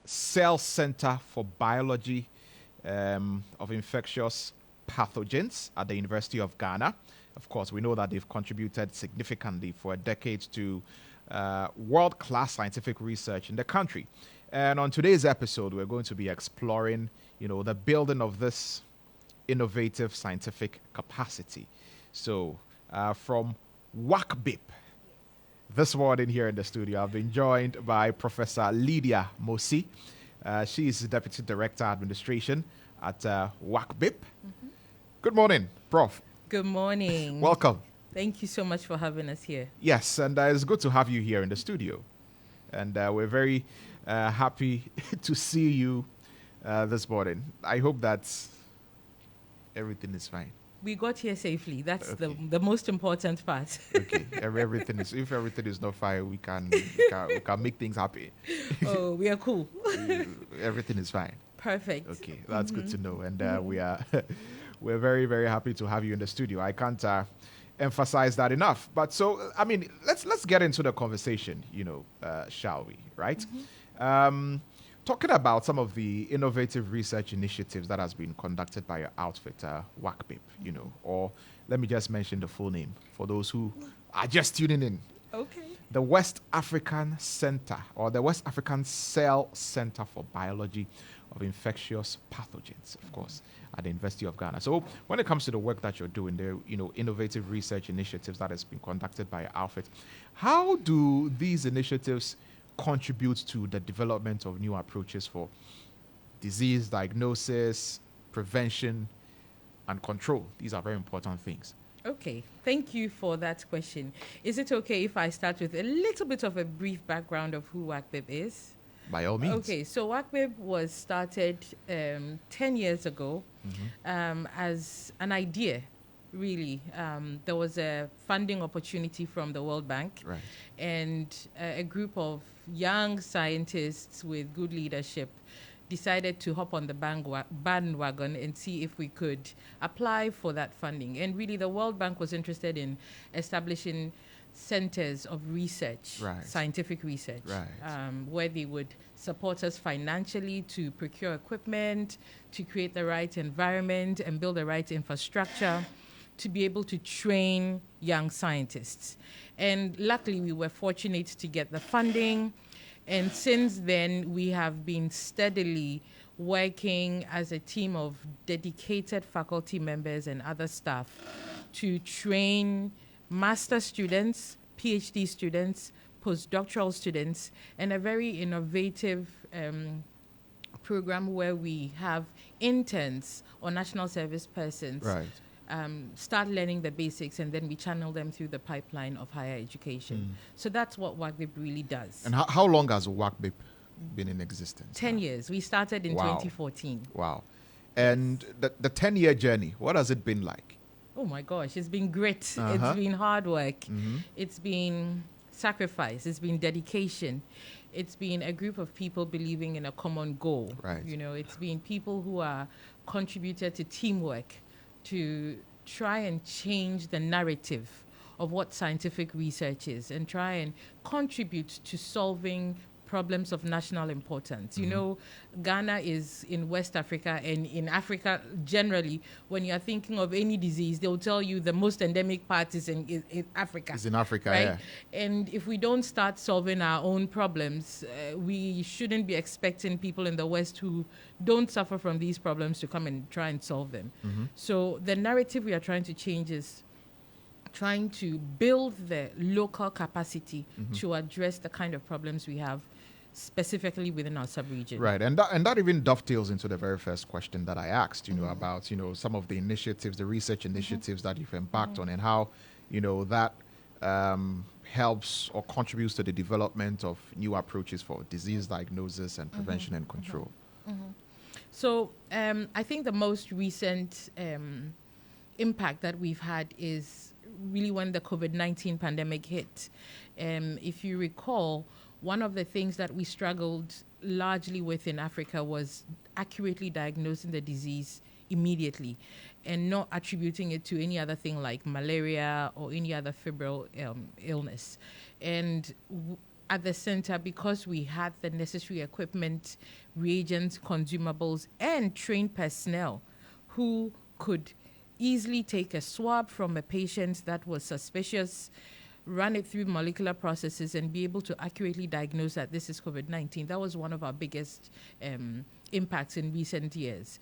Cell Center for Biology of Infectious Pathogens at the University of Ghana. Of course, we know that they've contributed significantly for a decade to world-class scientific research in the country. And on today's episode, we're going to be exploring, the building of this innovative scientific capacity. So, from WACBIP, this morning here in the studio, I've been joined by Professor Lydia Mosi. She is Deputy Director Administration at WACBIP. Good morning, Prof. Good morning. Welcome. Thank you so much for having us here. Yes, and it's good to have you here in the studio. And we're very happy to see you this morning. I hope that everything is fine. We got here safely. That's Okay. the most important part. Okay, everything is. If everything is not fine, we can make things happy. Oh, we are cool. Everything is fine. Perfect. Okay, that's good to know, and we're very, very happy to have you in the studio. I can't emphasize that enough. But so, I mean, let's get into the conversation. Shall we? Right? Talking about some of the innovative research initiatives that has been conducted by your outfit, WACBIP. Or let me just mention the full name for those who are just tuning in. Okay. The West African Center, or the West African Cell Center for Biology of Infectious Pathogens, of course, at the University of Ghana. So when it comes to the work that you're doing, the innovative research initiatives that has been conducted by your outfit, how do these initiatives contribute to the development of new approaches for disease diagnosis, prevention, and control? These are very important things. Okay. Thank you for that question. Is it okay if I start with a little bit of a brief background of who WACBIP is? By all means. Okay, so WACBIP was started 10 years ago as an idea, really. There was a funding opportunity from the World Bank, Right. and a group of young scientists with good leadership decided to hop on the bandwagon and see if we could apply for that funding. And really, the World Bank was interested in establishing centers of research, Right. scientific research, Right. where they would support us financially to procure equipment, to create the right environment and build the right infrastructure to be able to train young scientists. And luckily, we were fortunate to get the funding. And since then, we have been steadily working as a team of dedicated faculty members and other staff to train master students, PhD students, postdoctoral students, and a very innovative program where we have interns or national service persons Right. start learning the basics, and then we channel them through the pipeline of higher education. So that's what WACBIP really does. And how long has WACBIP been in existence? 10 years. We started in Wow. 2014. Wow. And the 10-year journey, what has it been like? Oh my gosh, it's been great. Uh-huh. It's been hard work. It's been sacrifice. It's been dedication. It's been a group of people believing in a common goal. Right. It's been people who are contributed to teamwork to try and change the narrative of what scientific research is and try and contribute to solving problems of national importance. Ghana is in West Africa, and in Africa generally, when you're thinking of any disease, they'll tell you the most endemic part is in Africa. It's in Africa, right? yeah. And if we don't start solving our own problems, we shouldn't be expecting people in the West who don't suffer from these problems to come and try and solve them. So the narrative we are trying to change is trying to build the local capacity to address the kind of problems we have specifically within our sub-region. Right, and that even dovetails into the very first question that I asked, about, some of the initiatives, the research initiatives that you've embarked on, and how, that helps or contributes to the development of new approaches for disease diagnosis and prevention and control. So I think the most recent impact that we've had is really when the COVID-19 pandemic hit. If you recall, one of the things that we struggled largely with in Africa was accurately diagnosing the disease immediately and not attributing it to any other thing like malaria or any other febrile illness. And at the center, because we had the necessary equipment, reagents, consumables, and trained personnel who could easily take a swab from a patient that was suspicious, run it through molecular processes, and be able to accurately diagnose that this is COVID-19. That was one of our biggest impacts in recent years.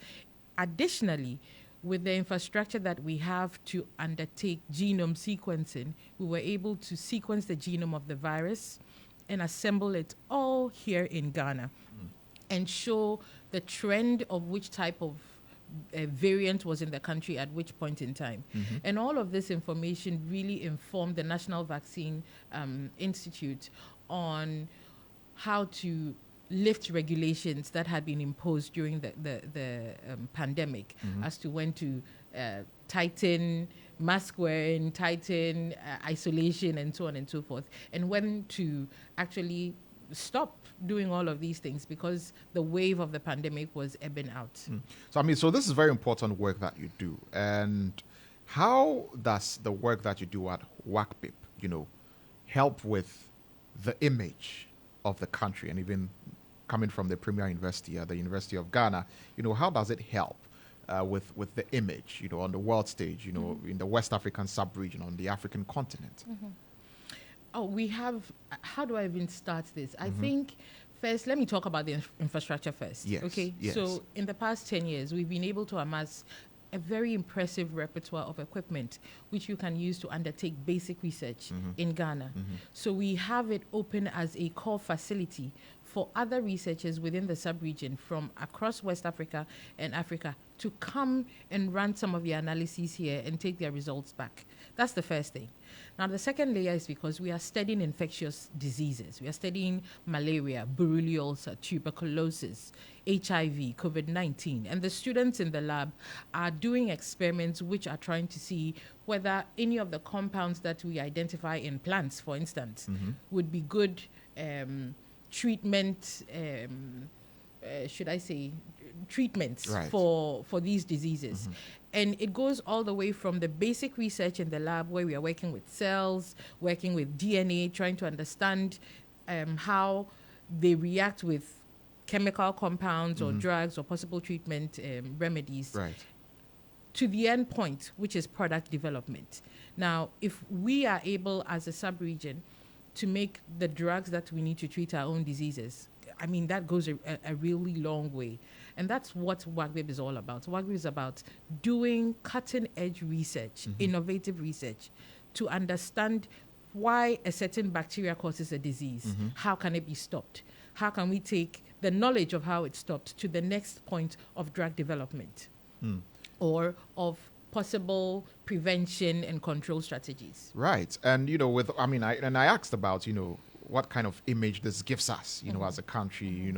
Additionally, with the infrastructure that we have to undertake genome sequencing, we were able to sequence the genome of the virus and assemble it all here in Ghana and show the trend of which type of variant was in the country at which point in time. And all of this information really informed the National Vaccine Institute on how to lift regulations that had been imposed during the pandemic as to when to tighten mask wearing, tighten isolation, and so on and so forth, and when to actually stop doing all of these things because the wave of the pandemic was ebbing out. So this is very important work that you do. And how does the work that you do at WACBIP, help with the image of the country, and even coming from the premier university at the University of Ghana, how does it help with the image, on the world stage, in the West African sub-region, on the African continent? Oh, we have, how do I even start this? I think first, let me talk about the infrastructure first. Yes, Okay. yes. So in the past 10 years, we've been able to amass a very impressive repertoire of equipment which you can use to undertake basic research in Ghana. So we have it open as a core facility for other researchers within the sub-region from across West Africa and Africa to come and run some of the analyses here and take their results back. That's the first thing. Now, the second layer is because we are studying infectious diseases. We are studying malaria, borreliosis, tuberculosis, HIV, COVID-19. And the students in the lab are doing experiments which are trying to see whether any of the compounds that we identify in plants, for instance, would be good treatment, treatments Right. for these diseases. And it goes all the way from the basic research in the lab where we are working with cells, working with DNA, trying to understand how they react with chemical compounds or drugs or possible treatment remedies, Right. to the end point, which is product development. Now, if we are able as a sub-region to make the drugs that we need to treat our own diseases, I mean, that goes a really long way. And that's what WACBIP is all about. WACBIP is about doing cutting-edge research, innovative research, to understand why a certain bacteria causes a disease. How can it be stopped? How can we take the knowledge of how it's stopped to the next point of drug development or of possible prevention and control strategies? Right. And, I asked about, what kind of image this gives us, as a country,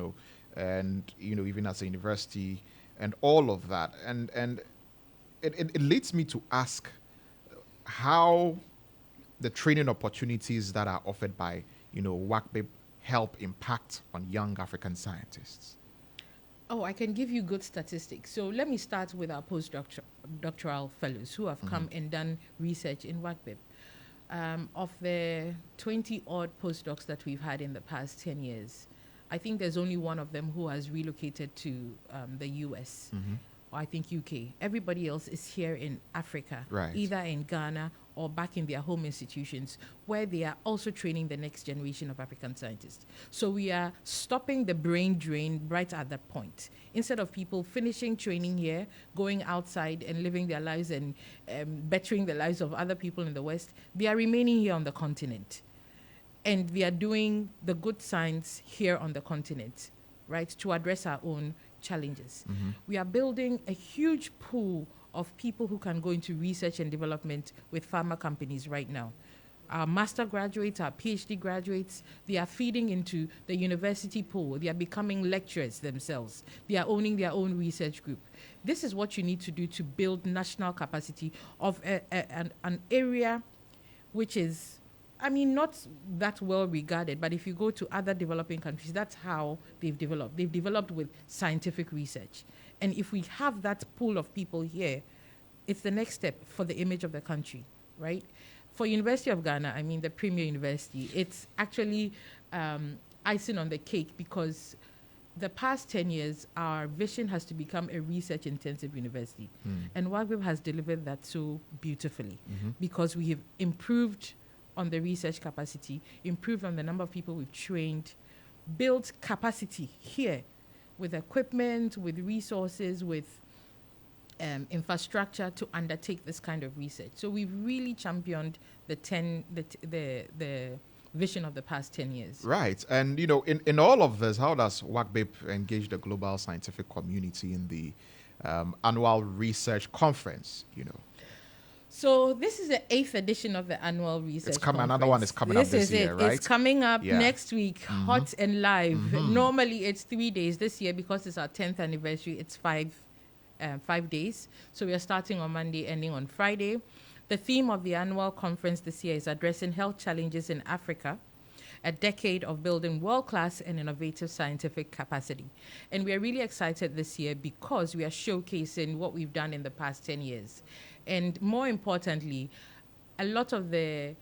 and, even as a university and all of that. And it leads me to ask how the training opportunities that are offered by, WACBIP help impact on young African scientists. Oh, I can give you good statistics. So let me start with our postdoctoral fellows who have come and done research in WACBIP. Of the 20-odd postdocs that we've had in the past 10 years, I think there's only one of them who has relocated to the US, or I think UK. Everybody else is here in Africa, Right. either in Ghana or back in their home institutions, where they are also training the next generation of African scientists. So we are stopping the brain drain right at that point. Instead of people finishing training here, going outside and living their lives and bettering the lives of other people in the West, they are remaining here on the continent. And we are doing the good science here on the continent, right, to address our own challenges. We are building a huge pool of people who can go into research and development with pharma companies right now. Our master graduates, our PhD graduates, they are feeding into the university pool. They are becoming lecturers themselves. They are owning their own research group. This is what you need to do to build national capacity of an area which is, I mean, not that well regarded, but if you go to other developing countries, that's how they've developed. They've developed with scientific research. And if we have that pool of people here, it's the next step for the image of the country, right? For University of Ghana, I mean, the premier university, it's actually icing on the cake, because the past 10 years, our vision has to become a research-intensive university. And WAGBIB has delivered that so beautifully, because we have improved on the research capacity, improved on the number of people we've trained, built capacity here with equipment, with resources, with infrastructure to undertake this kind of research. So we've really championed the vision of the past 10 years. Right. And, in all of this, how does WAGBIB engage the global scientific community in the annual research conference, So this is the 8th edition of the annual research conference. Another one is coming up this year, right? It's coming up next week, hot and live. Normally it's 3 days. This year, because it's our 10th anniversary, it's 5 days. So we are starting on Monday, ending on Friday. The theme of the annual conference this year is addressing health challenges in Africa, a decade of building world-class and innovative scientific capacity. And we are really excited this year because we are showcasing what we've done in the past 10 years. And more importantly, a lot of the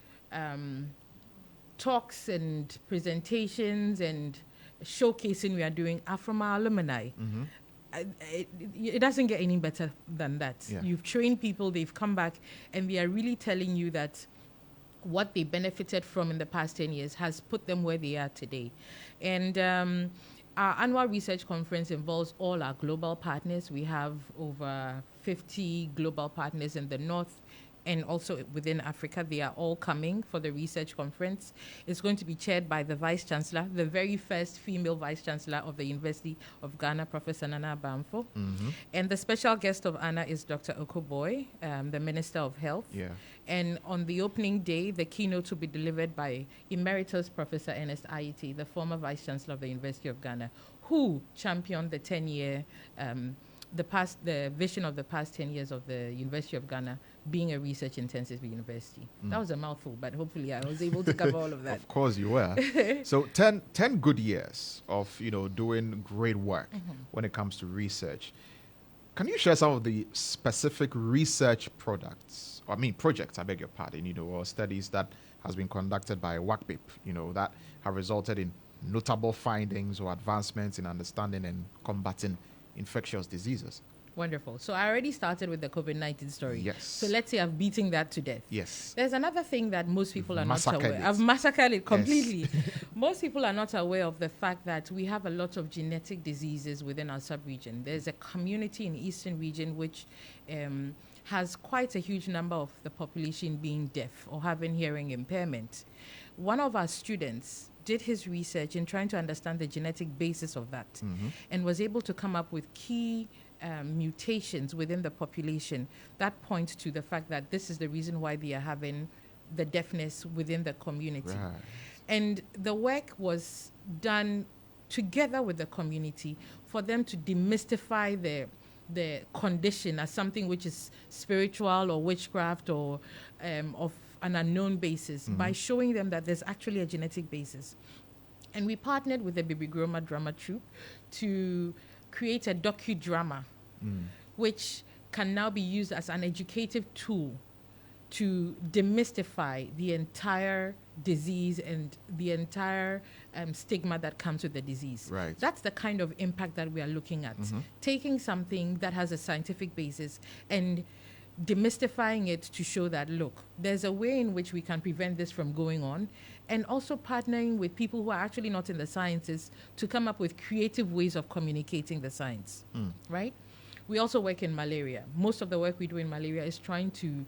talks and presentations and showcasing we are doing are from our alumni. It doesn't get any better than that. Yeah. You've trained people, they've come back, and they are really telling you that what they benefited from in the past 10 years has put them where they are today. And our annual research conference involves all our global partners. We have over 50 global partners in the North and also within Africa. They are all coming for the research conference. It's going to be chaired by the Vice Chancellor, the very first female Vice Chancellor of the University of Ghana, Professor Nana Bamfo. And the special guest of honor is Dr. Okoboy, the Minister of Health. Yeah. And on the opening day, the keynote will be delivered by Emeritus Professor Ernest Ayiti, the former Vice Chancellor of the University of Ghana, who championed the 10-year the vision of the past 10 years of the University of Ghana being a research-intensive university. That was a mouthful, but hopefully I was able to cover all of that. Of course you were. So 10 good years of, doing great work when it comes to research. Can you share some of the specific research projects, I beg your pardon, or studies that has been conducted by WAGBIB, that have resulted in notable findings or advancements in understanding and combating infectious diseases? Wonderful. So I already started with the COVID-19 story. Yes. So let's say I've beaten that to death. Yes. There's another thing that most people are not Massacred aware. it. I've massacred it completely. Yes. Most people are not aware of the fact that we have a lot of genetic diseases within our sub-region. There's a community in the Eastern region which has quite a huge number of the population being deaf or having hearing impairment. One of our students did his research in trying to understand the genetic basis of that and was able to come up with key mutations within the population that point to the fact that this is the reason why they are having the deafness within the community. Right. And the work was done together with the community for them to demystify the condition as something which is spiritual or witchcraft or of an unknown basis by showing them that there's actually a genetic basis. And we partnered with the Bibi Groma drama troupe to create a docudrama which can now be used as an educative tool to demystify the entire disease and the entire stigma that comes with the disease. Right. That's the kind of impact that we are looking at. Taking something that has a scientific basis and demystifying it to show that, look, there's a way in which we can prevent this from going on, and also partnering with people who are actually not in the sciences to come up with creative ways of communicating the science, right? We also work in malaria. Most of the work we do in malaria is trying to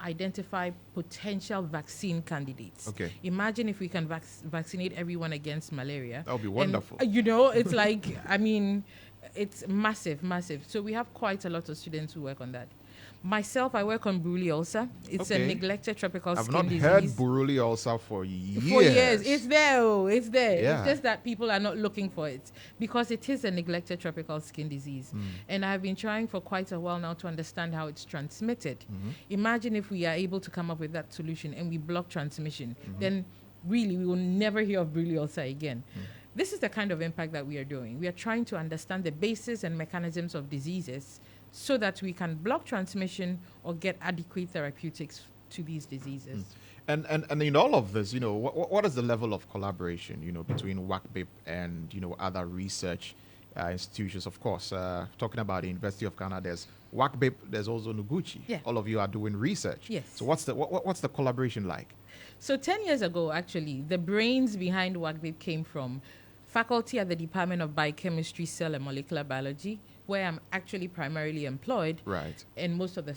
identify potential vaccine candidates. Okay. Imagine if we can vaccinate everyone against malaria. That would be wonderful. And, it's like, it's massive, massive. So we have quite a lot of students who work on that. Myself, I work on Buruli ulcer. It's a neglected tropical skin disease. I've not heard Buruli ulcer for years. For years. It's there. It's there. Yeah. It's just that people are not looking for it because it is a neglected tropical skin disease. And I've been trying for quite a while now to understand how it's transmitted. Imagine if we are able to come up with that solution and we block transmission, then really we will never hear of Buruli ulcer again. This is the kind of impact that we are doing. We are trying to understand the basis and mechanisms of diseases so that we can block transmission or get adequate therapeutics to these diseases. And in all of this, what is the level of collaboration, between WACBIP and, other research institutions? Of course, talking about the University of Ghana, there's WACBIP, there's also Noguchi. Yeah. All of you are doing research. Yes. So what's the collaboration like? So 10 years ago, actually, the brains behind WACBIP came from faculty at the Department of Biochemistry, Cell and Molecular Biology, where I'm actually primarily employed. Right. And most of the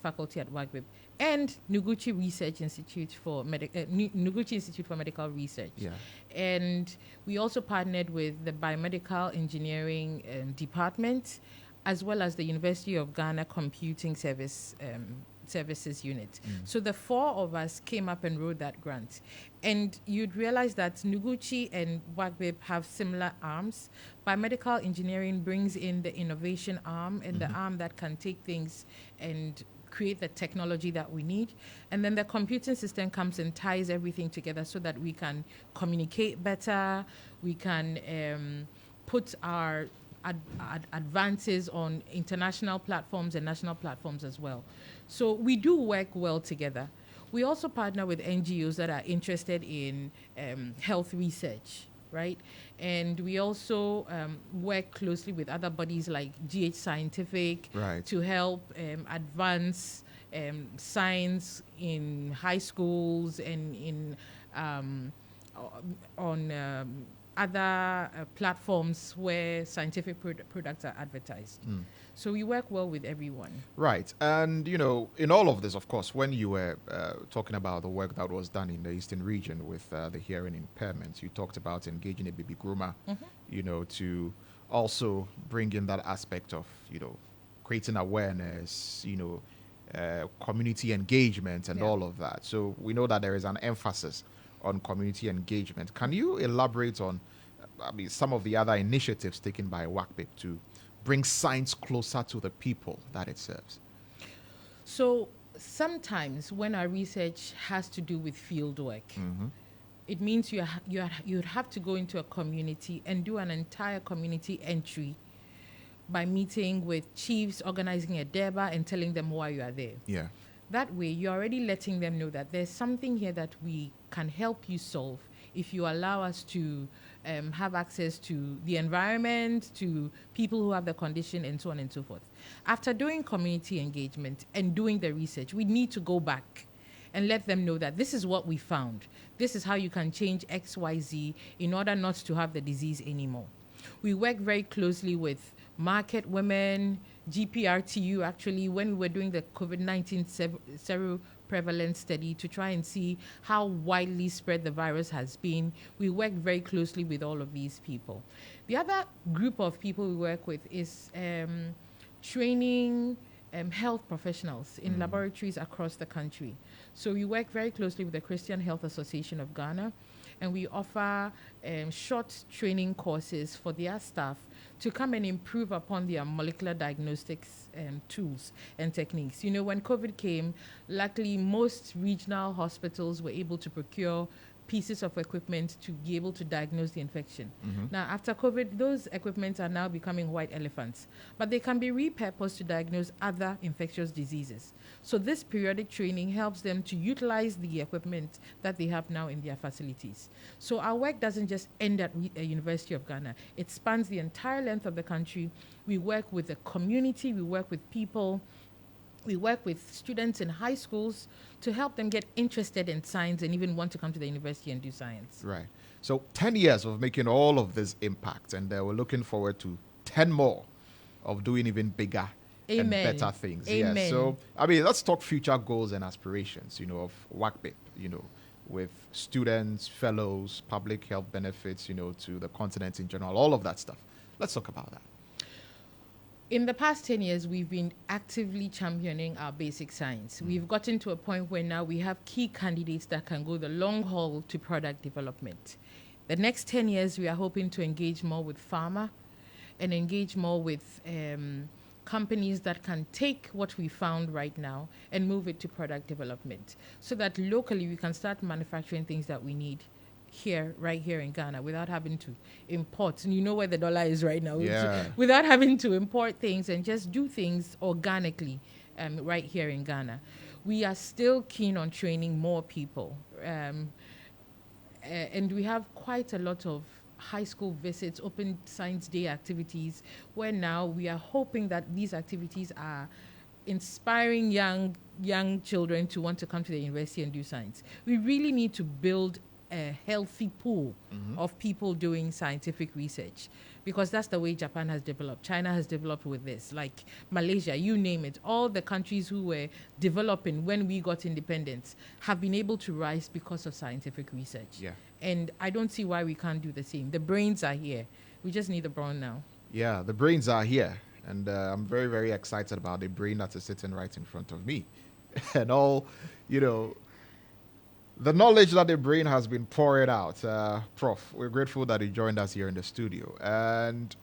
faculty at WACBIP, and Noguchi Research Institute for Noguchi Institute for Medical Research. Yeah. And we also partnered with the Biomedical Engineering Department, as well as the University of Ghana Computing Services Unit. So the four of us came up and wrote that grant. And you'd realize that Noguchi and WACBIP have similar arms. Biomedical engineering brings in the innovation arm and the arm that can take things and create the technology that we need. And then the computing system comes and ties everything together so that we can communicate better, we can put our advances on international platforms and national platforms as well. So we do work well together. We also partner with NGOs that are interested in health research, right? And we also work closely with other bodies like GH Scientific to help advance science in high schools and in on other platforms where scientific products are advertised. So we work well with everyone. Right. And, in all of this, of course, when you were talking about the work that was done in the Eastern region with the hearing impairments, you talked about engaging a baby groomer, to also bring in that aspect of, creating awareness, community engagement and all of that. So we know that there is an emphasis on community engagement. Can you elaborate on, some of the other initiatives taken by WACBIP to bring science closer to the people that it serves? So sometimes when our research has to do with field work, it means you'd have to go into a community and do an entire community entry by meeting with chiefs, organizing a deba, and telling them why you are there. Yeah. That way, you're already letting them know that there's something here that we can help you solve if you allow us to have access to the environment, to people who have the condition, and so on and so forth. After doing community engagement and doing the research, we need to go back and let them know that this is what we found. This is how you can change X, Y, Z in order not to have the disease anymore. We work very closely with market women, GPRTU, actually, when we were doing the COVID-19 seroprevalence study to try and see how widely spread the virus has been. We work very closely with all of these people. The other group of people we work with is training health professionals in laboratories across the country. So we work very closely with the Christian Health Association of Ghana, and we offer short training courses for their staff to come and improve upon their molecular diagnostics tools and techniques. When COVID came, luckily most regional hospitals were able to procure pieces of equipment to be able to diagnose the infection. Now, after COVID, those equipments are now becoming white elephants, but they can be repurposed to diagnose other infectious diseases. So this periodic training helps them to utilize the equipment that they have now in their facilities. So our work doesn't just end at University of Ghana. It spans the entire length of the country. We work with the community, we work with people, we work with students in high schools to help them get interested in science and even want to come to the university and do science. Right. So 10 years of making all of this impact, and we're looking forward to 10 more of doing even bigger and better things. Amen. Yeah. So, let's talk future goals and aspirations, of WACBIP, with students, fellows, public health benefits, to the continent in general, all of that stuff. Let's talk about that. In the past 10 years, we've been actively championing our basic science. We've gotten to a point where now we have key candidates that can go the long haul to product development. The next 10 years, we are hoping to engage more with pharma and engage more with companies that can take what we found right now and move it to product development so that locally we can start manufacturing things that we need right here in Ghana without having to import. And you know where the dollar is right now. Yeah. Without having to import things and just do things organically right here in Ghana. we are still keen on training more people. And we have quite a lot of high school visits, open science day activities, where now we are hoping that these activities are inspiring young children to want to come to the university and do science. We really need to build a healthy pool of people doing scientific research, because that's the way Japan has developed. China has developed with this, like Malaysia, you name it. All the countries who were developing when we got independence have been able to rise because of scientific research. Yeah. And I don't see why we can't do the same. The brains are here. We just need the brawn now. Yeah, the brains are here. And I'm very, very excited about the brain that is sitting right in front of me. And all, the knowledge that the brain has been pouring out. Prof, we're grateful that you joined us here in the studio. And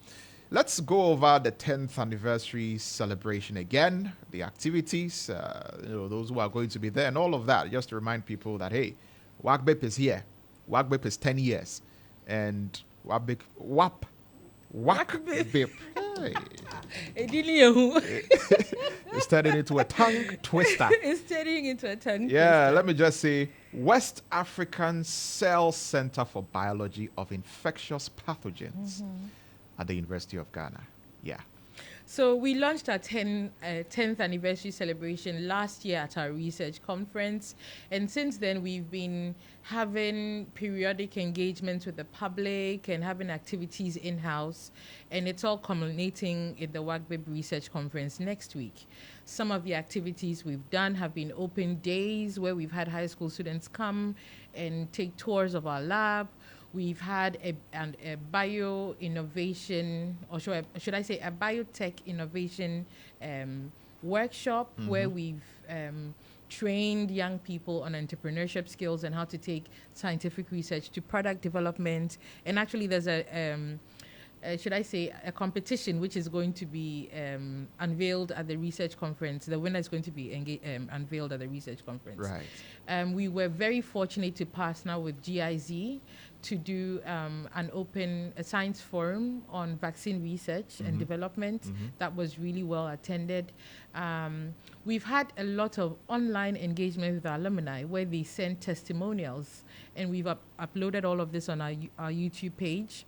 let's go over the 10th anniversary celebration again, the activities, those who are going to be there and all of that. Just to remind people that, hey, WACBIP is here. WACBIP is 10 years. And WACBIP. Hey. It's turning into a tongue twister. It's turning into a tongue twister. Yeah, let me just say West African Cell Center for Biology of Infectious Pathogens at the University of Ghana. Yeah. So we launched our 10th anniversary celebration last year at our research conference. And since then, we've been having periodic engagements with the public and having activities in-house. And it's all culminating in the WACBIB Research Conference next week. Some of the activities we've done have been open days where we've had high school students come and take tours of our lab. We've had a bio innovation, or should I say a biotech innovation workshop where we've trained young people on entrepreneurship skills and how to take scientific research to product development. And actually there's should I say, a competition which is going to be unveiled at the research conference. The winner is going to be unveiled at the research conference. Right. We were very fortunate to partner with GIZ to do a science forum on vaccine research and development that was really well attended. We've had a lot of online engagement with our alumni where they send testimonials, and we've uploaded all of this on our YouTube page.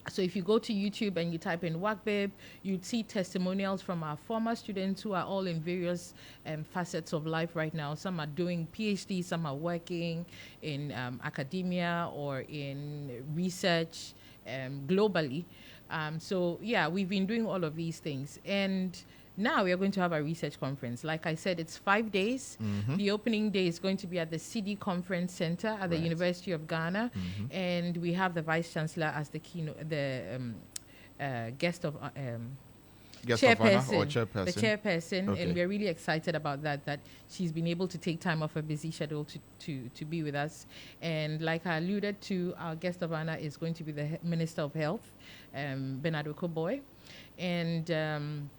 So if you go to YouTube and you type in WACBIB, you'd see testimonials from our former students who are all in various facets of life right now. Some are doing PhD, some are working in academia or in research globally. So yeah, we've been doing all of these things. And now we are going to have a research conference. Like I said, it's 5 days. The opening day is going to be at the CD Conference Center at the University of Ghana. And we have the Vice Chancellor as the keynote, the guest of chairperson. The chairperson. Okay. And we're really excited about that she's been able to take time off her busy schedule to be with us. And like I alluded to, our guest of honor is going to be the Minister of Health, Bernard Okoboy. And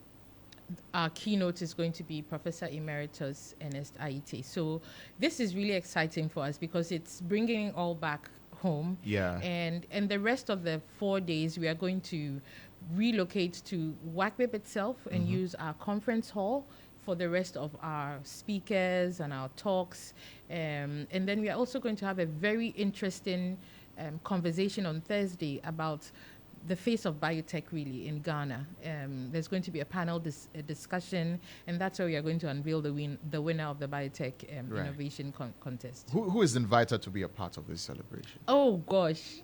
our keynote is going to be Professor Emeritus Ernest Aite. So this is really exciting for us because it's bringing it all back home. Yeah. And the rest of the 4 days, we are going to relocate to WACBIB itself and use our conference hall for the rest of our speakers and our talks. And then we are also going to have a very interesting conversation on Thursday about the face of biotech really in Ghana. There's going to be a panel discussion, and that's where we are going to unveil the winner of the biotech innovation contest. Who is invited to be a part of this celebration? Oh gosh.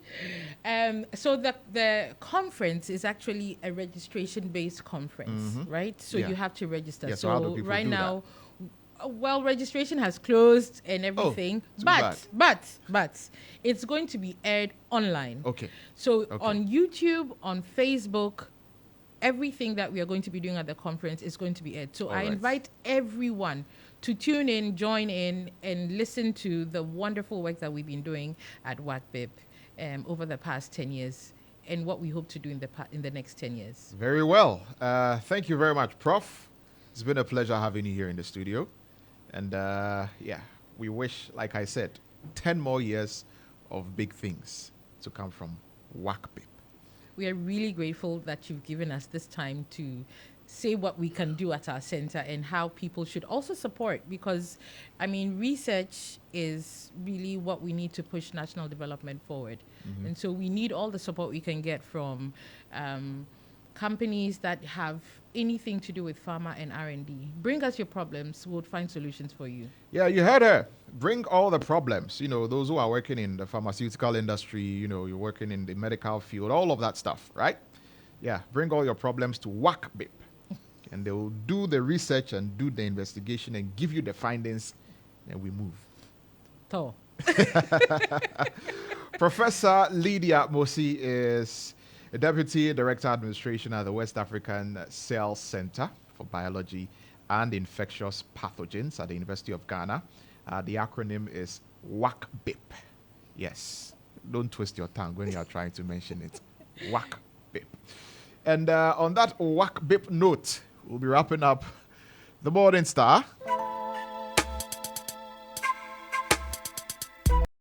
So the conference is actually a registration-based conference, right? So you have to register. Yeah, so how do people right do now, well, registration has closed and everything, but it's going to be aired online. Okay. So on YouTube, on Facebook, everything that we are going to be doing at the conference is going to be aired. So I invite everyone to tune in, join in, and listen to the wonderful work that we've been doing at WACBIB over the past 10 years and what we hope to do in the next 10 years. Very well. Thank you very much, Prof. It's been a pleasure having you here in the studio. And we wish, like I said, 10 more years of big things to come from WACBIB. We are really grateful that you've given us this time to say what we can do at our center and how people should also support, because I mean research is really what we need to push national development forward. And so we need all the support we can get from companies that have anything to do with pharma and R&D. Bring us your problems, we'll find solutions for you. Yeah, you heard her. Bring all the problems. Those who are working in the pharmaceutical industry, you're working in the medical field, all of that stuff, right? Yeah, bring all your problems to WACBIP. And they will do the research and do the investigation and give you the findings, and we move. To. Professor Lydia Mosi is a Deputy Director Administration at the West African Cell Center for Biology and Infectious Pathogens at the University of Ghana. The acronym is WACBIP. Yes, don't twist your tongue when you are trying to mention it. WACBIP. And on that WACBIP note, we'll be wrapping up the Morning Star.